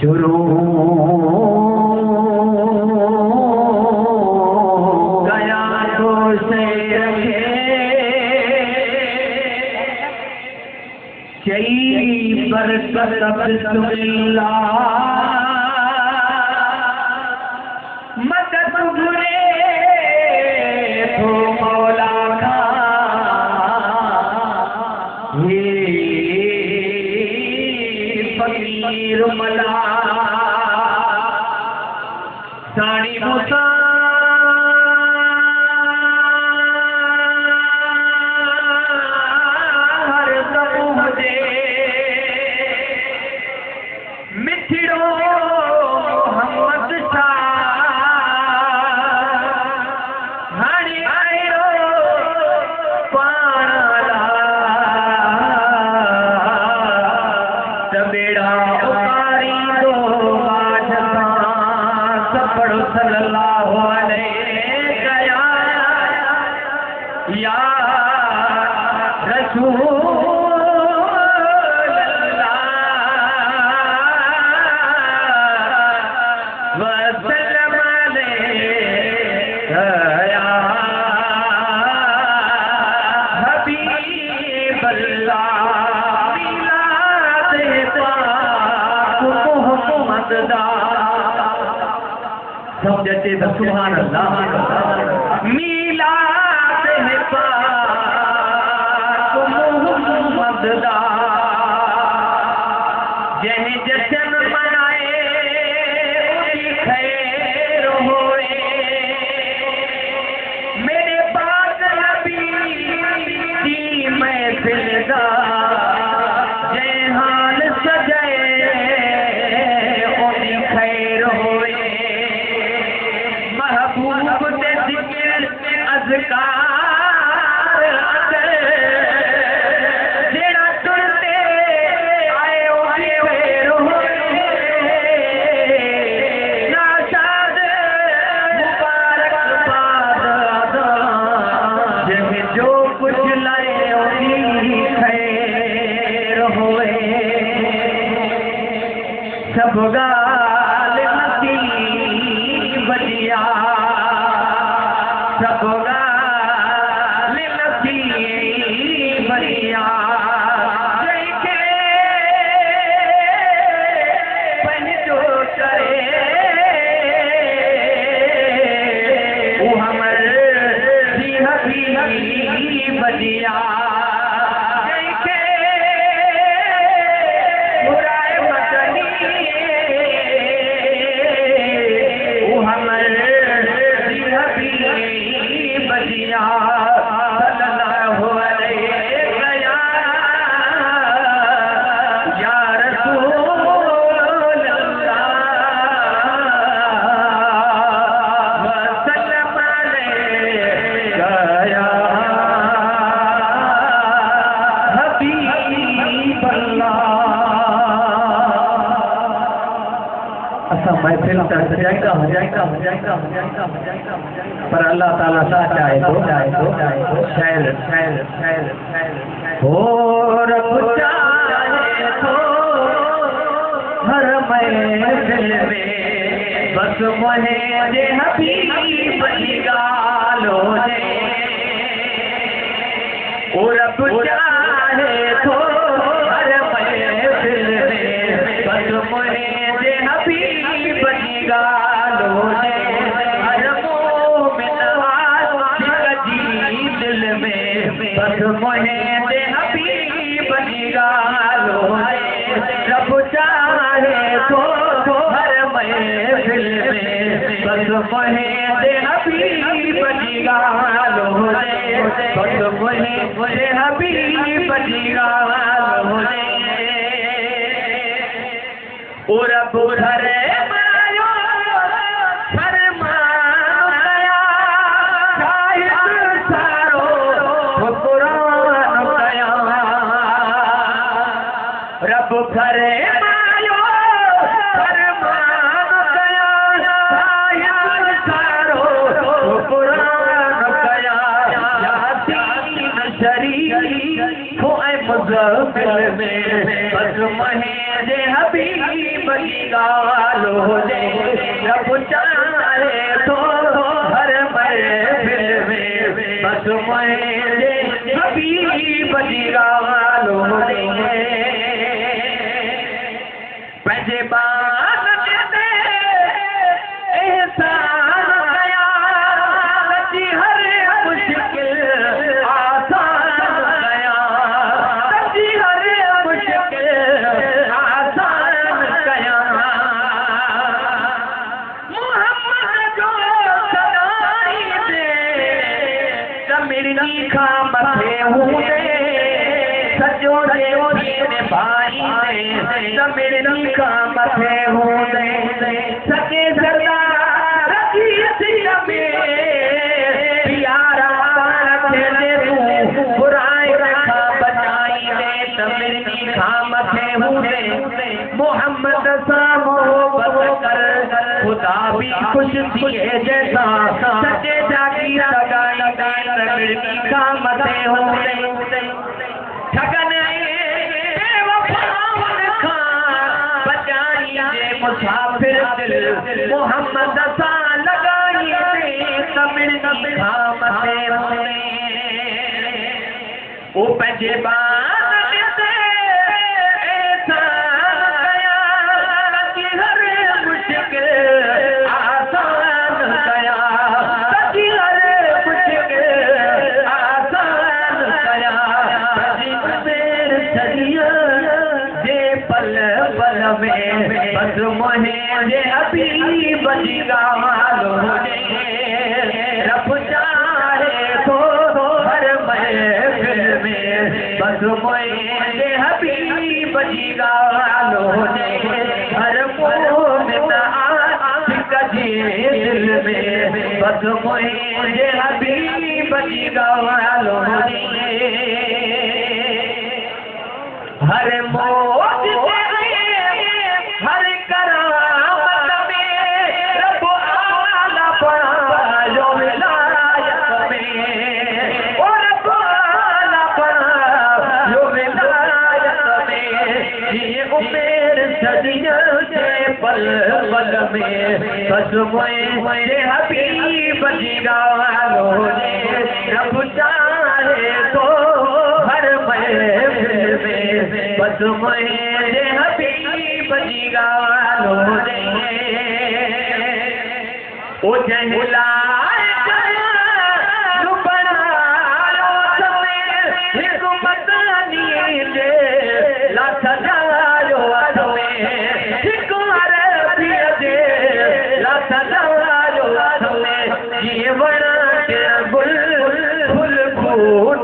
शुरू गया तो से रखे चई बरकत बिस्मिल्लाह मदद गुरे तो मौला का फकीर मला साड़ी मुसा हर दम दे मिठड़ो मोहम्मद शाह हाणे आयो पाणला तबेड़ा उतारी दो बादशाह सपड़ो सल्लल्लाहु अलैहि गया या रसूल वसल्लम या हबीब अल्लाह मिलाद पाक मोहम्मद दा सब जैसे सुभान अल्लाह मिलाद पाक मोहम्मद दा जह जशन मनाए उदी खैर होए मेरे पाक नबी दी महफिल दा जय हाल सजाए उदी खैर होए महबूब दे जिक्र अज़कार अगर जेड़ा तुरते आए उदी खैर होए नाशाद मुबारक बाद जब जो कुछ लाए उदी खैर होए सब गाल नसीब दिया सब गाल नसीब दिया जैसे पहचो करे वो हमर दी हबीब दिया जैसे बुराए मदनी वो हमर दी हबीब दिया सल्लल्लाहु अलैहि गया या रसूल अल्लाह वसल्लम अलैहि गया हबीब अल्लाह असा महफिल तक जाएगा हो जाएगा हो जाएगा हो जाएगा हो जाएगा पर अल्लाह ताला सा चाहे तो शायर शायर शायर शायर हो रब चाहे तो हर महफिल में बस मोहे दे हबीब की गालो दे ओ रब चाहे तो हर महफिल में बस मोहे दे हबीब की गालो दे हर मोमिन आशिक जी दिल में बस मोहे दे हबीब की गालो दे रब चाहे तो हर महफिल में बस मोहे दे हबीब की गालो दे बस मोहे दे हबीब की गालो दे ओ रब धरे मायो फरमान गया शाहिद सारो कुरान गया रब धरे मायो फरमान गया शाहिद सारो कुरान गया महफिल में बस महेज हबीब की गालो दे रब चाहे तो हर महफिल में बस महेज हबीब की गालो दे पंजे बात दे एहसान गया सच्ची हर मुश्किल आसान गया सच्ची हर मुश्किल आसान गया मोहम्मद जो सदाई दे कमिरनी खा मथे हुए सजो ने भाई ने कमिरनी खा मथे हुए सके सरदार रखी में प्यारा रखे दे तू बुराई रखा बचाई दे कमिरनी खा मथे हुए मोहम्मद सा मोहब्बत कर खुदा भी खुश थिए जैसा सच्चे जागी लगाई दे कमिरनी खा मथे हुए ठगन मुसाफिर दिल मोहम्मद सा लगाई दे कमिरनी खा मथे हुए ओ पंजे बात दे एहसान गया कि हर मुश्किल आसान गया कि हर मुश्किल आसान गया मेर सदिया जे पल पल में बस महेज हबीब की गालो दे रब चाहे तो हर महफिल में बस महेज हबीब की गालो दे हर मोमिन आशिक के दिल में बस महेज हबीब की गालो दे हर मौत हर करामत में रब आला पड़ा जो विलायत में ओ रब आला पड़ा जो विलायत में ये उमेर सदियों से पल पल में बस मुझे हबीब की गालो दे रब चाहे तो हर महफिल में बस मुझे हबीब की गालो दे ओ जहला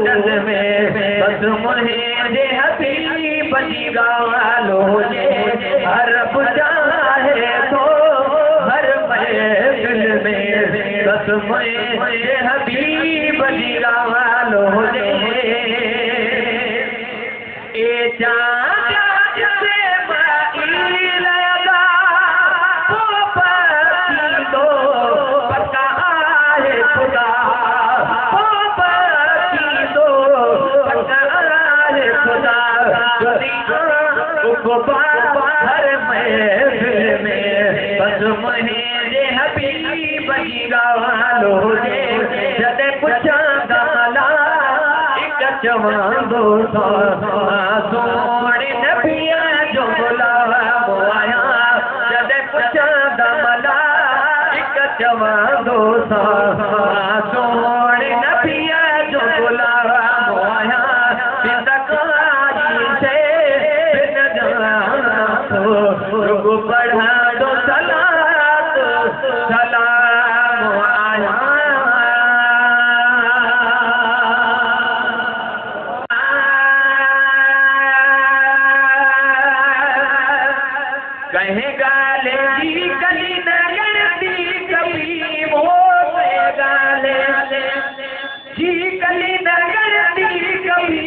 बस मुझे हबीब की गालो दे हर चाहे तो हर महफिल में बस मुझे हबीब की गालो दे ए चाँद से बाई लगा तो पति दो पता है खुदा हर महफिल में बस मुझे हबीब की गालो दे जद पुछा गाला एक जवान दो सोने नबिया जो गुलाम आया जद पुछा गाला एक जवान दो सोने नबिया जो गुलाम आया बढ़ा दो सलाम आया कहे गाले जी कली नगरती कभी वो गाले जी कली नगरती कभी